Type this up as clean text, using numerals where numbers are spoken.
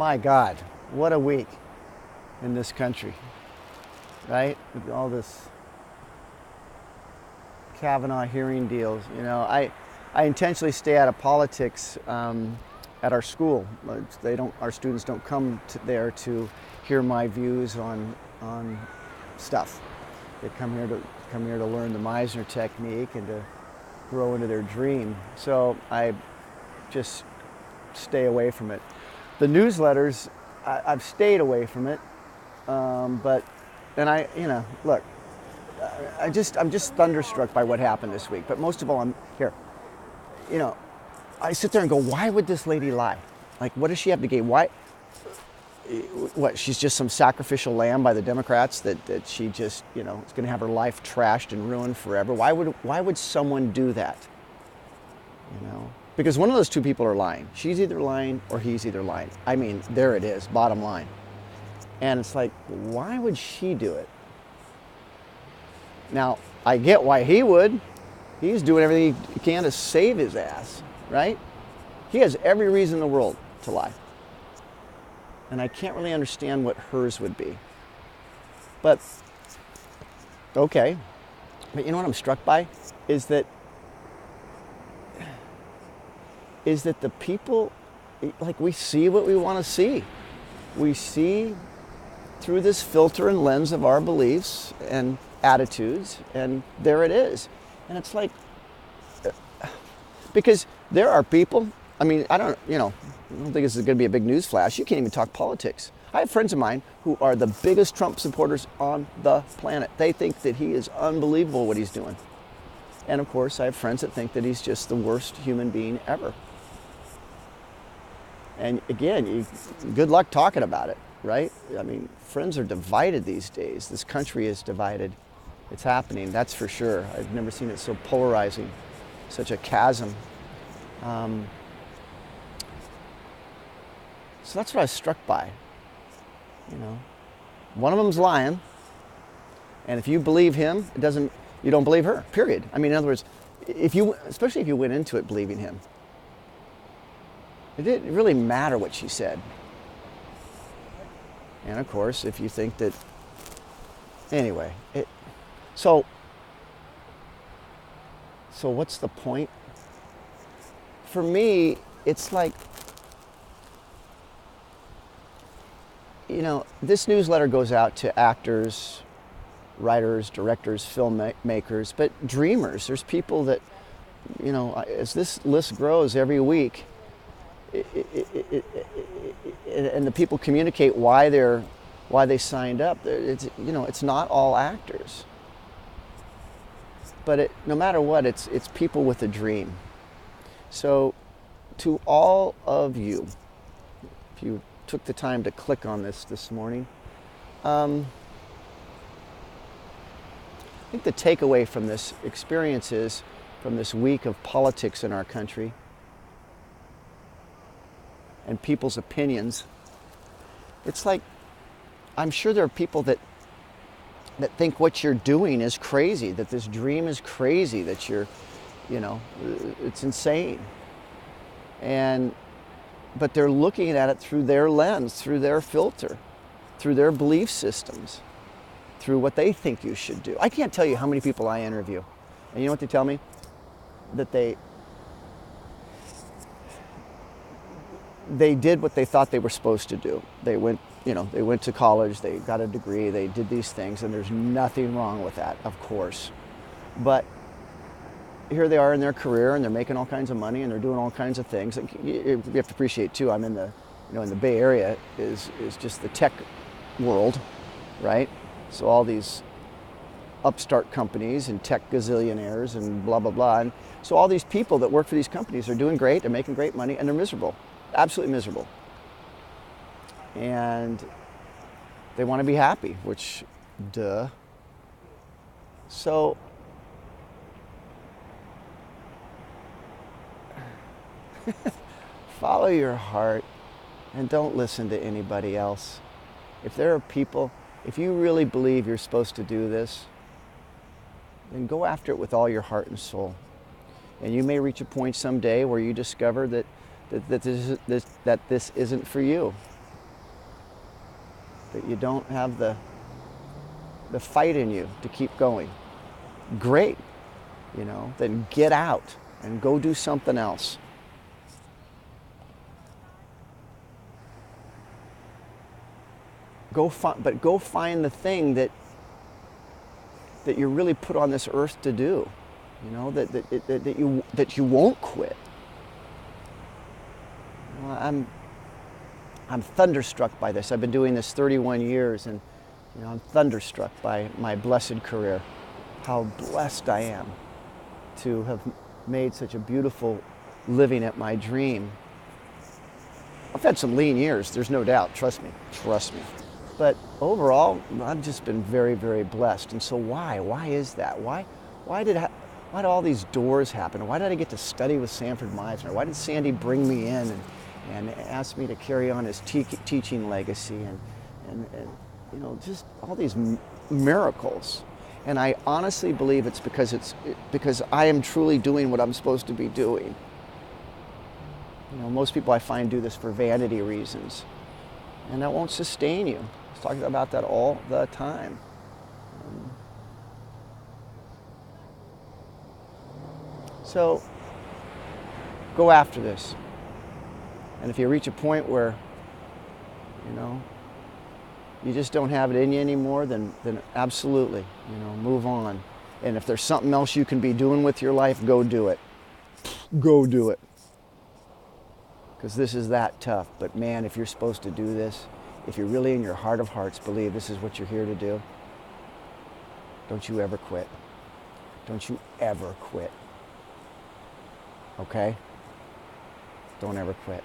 My God, what a week in this country, right? With all this Kavanaugh hearing deals. I intentionally stay out of politics at our school. Our students don't come there to hear my views on stuff. They come here to learn the Meisner technique and to grow into their dream. So I just stay away from it. The newsletters, I've stayed away from it, look, I'm just thunderstruck by what happened this week. But most of all, I'm here. I sit there and go, why would this lady lie? Like, what does she have to gain? Why? What? She's just some sacrificial lamb by the Democrats that she just, is going to have her life trashed and ruined forever. Why would someone do that? Because one of those two people are lying. She's either lying or he's either lying. I mean, there it is, bottom line. And it's like, why would she do it? Now, I get why he would. He's doing everything he can to save his ass, right? He has every reason in the world to lie. And I can't really understand what hers would be. But, okay. But you know what I'm struck by? Is that the people, like, we see what we want to see. We see through this filter and lens of our beliefs and attitudes, and there it is. And it's like, because there are people, I mean, I don't think this is going to be a big news flash. You can't even talk politics. I have friends of mine who are the biggest Trump supporters on the planet. They think that he is unbelievable what he's doing. And of course, I have friends that think that he's just the worst human being ever. And again, good luck talking about it, right? I mean, friends are divided these days. This country is divided. It's happening, that's for sure. I've never seen it so polarizing, such a chasm. So that's what I was struck by. One of them's lying, and if you believe him, you don't believe her, period. I mean, in other words, especially if you went into it believing him, it didn't really matter what she said. And of course, if you think that, anyway, so what's the point? For me, it's like, this newsletter goes out to actors, writers, directors, filmmakers, but dreamers. There's people that, as this list grows every week, and the people communicate why they signed up. It's not all actors, but no matter what, it's people with a dream. So, to all of you, if you took the time to click on this morning, I think the takeaway from this experience is, from this week of politics in our country and people's opinions, it's like, I'm sure there are people that think what you're doing is crazy, that this dream is crazy, that it's insane. But they're looking at it through their lens, through their filter, through their belief systems, through what they think you should do. I can't tell you how many people I interview. And you know what they tell me? That they did what they thought they were supposed to do. They went to college, they got a degree, they did these things, and there's nothing wrong with that, of course. But here they are in their career, and they're making all kinds of money, and they're doing all kinds of things. You have to appreciate too, I'm in the Bay Area is just the tech world, right? So all these upstart companies and tech gazillionaires and blah, blah, blah. And so all these people that work for these companies are doing great, they're making great money, and they're miserable, absolutely miserable. And they want to be happy, which, duh. So, follow your heart and don't listen to anybody else. If there are people, if you really believe you're supposed to do this, then go after it with all your heart and soul. And you may reach a point someday where you discover that this isn't for you. that you don't have the fight in you to keep going, great, then get out and go do something else. Go find the thing that you're really put on this earth to do, that you won't quit. I'm thunderstruck by this. I've been doing this 31 years, and I'm thunderstruck by my blessed career. How blessed I am to have made such a beautiful living at my dream. I've had some lean years, there's no doubt, trust me. But overall, I've just been very, very blessed. And so why? Why is that? Why did all these doors happen? Why did I get to study with Sanford Meisner? Why did Sandy bring me in and ask me to carry on his teaching legacy and just all these miracles? And I honestly believe it's because I am truly doing what I'm supposed to be doing. Most people I find do this for vanity reasons, and that won't sustain you. I was talking about that all the time. So go after this. And if you reach a point where, you just don't have it in you anymore, then absolutely, move on. And if there's something else you can be doing with your life, go do it. Go do it. Because this is that tough. But man, if you're supposed to do this, if you really in your heart of hearts believe this is what you're here to do, don't you ever quit. Don't you ever quit. Okay? Don't ever quit.